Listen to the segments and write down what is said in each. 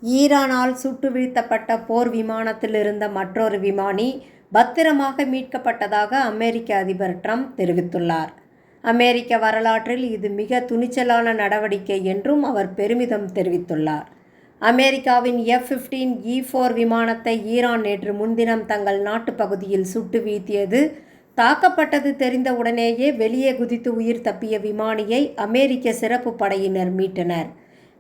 ஈரானால் சுட்டு வீழ்த்தப்பட்ட போர் விமானத்தில் இருந்த மற்றொரு விமானி பத்திரமாக மீட்கப்பட்டதாக அமெரிக்க அதிபர் ட்ரம்ப் தெரிவித்துள்ளார். அமெரிக்க வரலாற்றில் இது மிக துணிச்சலான நடவடிக்கை என்றும் அவர் பெருமிதம் தெரிவித்துள்ளார். அமெரிக்காவின் F-15E-4 விமானத்தை ஈரான் நேற்று முன்தினம் தங்கள் நாட்டு பகுதியில் சுட்டு வீழ்த்தியது. தாக்கப்பட்டது தெரிந்தவுடனேயே வெளியே குதித்து உயிர் தப்பிய விமானியை அமெரிக்க சிறப்பு படையினர் மீட்டனர்.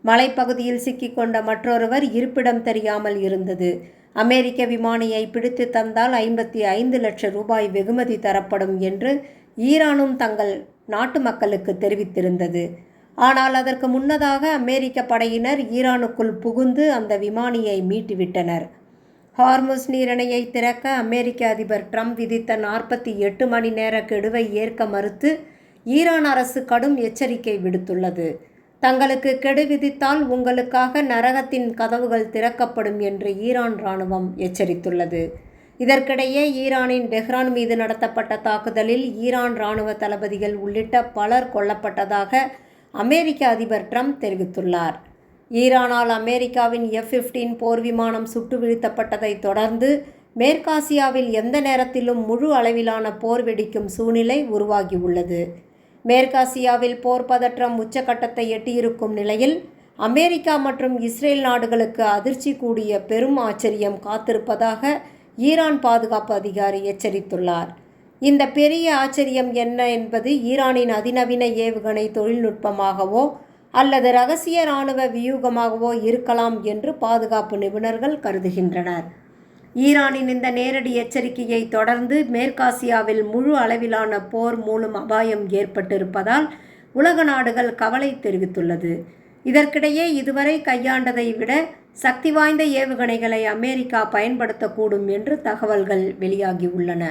மலைப்பகுதியில் சிக்கிக்கொண்ட மற்றொருவர் இருப்பிடம் தெரியாமல் இருந்தது. அமெரிக்க விமானியை பிடித்து தந்தால் 55 லட்சம் ரூபாய் வெகுமதி தரப்படும் என்று ஈரானும் தங்கள் நாட்டு மக்களுக்கு தெரிவித்திருந்தது. ஆனால் அதற்கு முன்னதாக அமெரிக்க படையினர் ஈரானுக்குள் புகுந்து அந்த விமானியை மீட்டுவிட்டனர். ஹார்முஸ் நீரிணையை திறக்க அமெரிக்க அதிபர் ட்ரம்ப் விதித்த 48 மணி நேர கெடுவை ஏற்க மறுத்து ஈரான் அரசு கடும் எச்சரிக்கை விடுத்துள்ளது. தங்களுக்கு கெடு விதித்தால் உங்களுக்காக நரகத்தின் கதவுகள் திறக்கப்படும் என்று ஈரான் இராணுவம் எச்சரித்துள்ளது. இதற்கிடையே ஈரானின் டெஹ்ரான் மீது நடத்தப்பட்ட தாக்குதலில் ஈரான் இராணுவ தளபதிகள் உள்ளிட்ட பலர் கொல்லப்பட்டதாக அமெரிக்க அதிபர் ட்ரம்ப் தெரிவித்துள்ளார். ஈரானால் அமெரிக்காவின் F-15 போர் விமானம் சுட்டு வீழ்த்தப்பட்டதை தொடர்ந்து மேற்காசியாவில் எந்த நேரத்திலும் முழு அளவிலான போர் வெடிக்கும் சூழ்நிலை உருவாகியுள்ளது. மேற்காசியாவில் போர் பதற்றம் உச்சக்கட்டத்தை எட்டியிருக்கும் நிலையில் அமெரிக்கா மற்றும் இஸ்ரேல் நாடுகளுக்கு அதிர்ச்சி கூடிய பெரும் ஆச்சரியம் காத்திருப்பதாக ஈரான் பாதுகாப்பு அதிகாரி எச்சரித்துள்ளார். இந்த பெரிய ஆச்சரியம் என்ன என்பது ஈரானின் அதிநவீன ஏவுகணை தொழில்நுட்பமாகவோ அல்லது இரகசிய இராணுவ வியூகமாகவோ இருக்கலாம் என்று பாதுகாப்பு நிபுணர்கள் கருதுகின்றனர். ஈரானின் இந்த நேரடி எச்சரிக்கையை தொடர்ந்து மேற்காசியாவில் முழு அளவிலான போர் மூலம் அபாயம் ஏற்பட்டிருப்பதால் உலக நாடுகள் கவலை தெரிவித்துள்ளது. இதற்கிடையே இதுவரை கையாண்டதை விட சக்தி வாய்ந்த ஏவுகணைகளை அமெரிக்கா பயன்படுத்தக்கூடும் என்று தகவல்கள் வெளியாகியுள்ளன.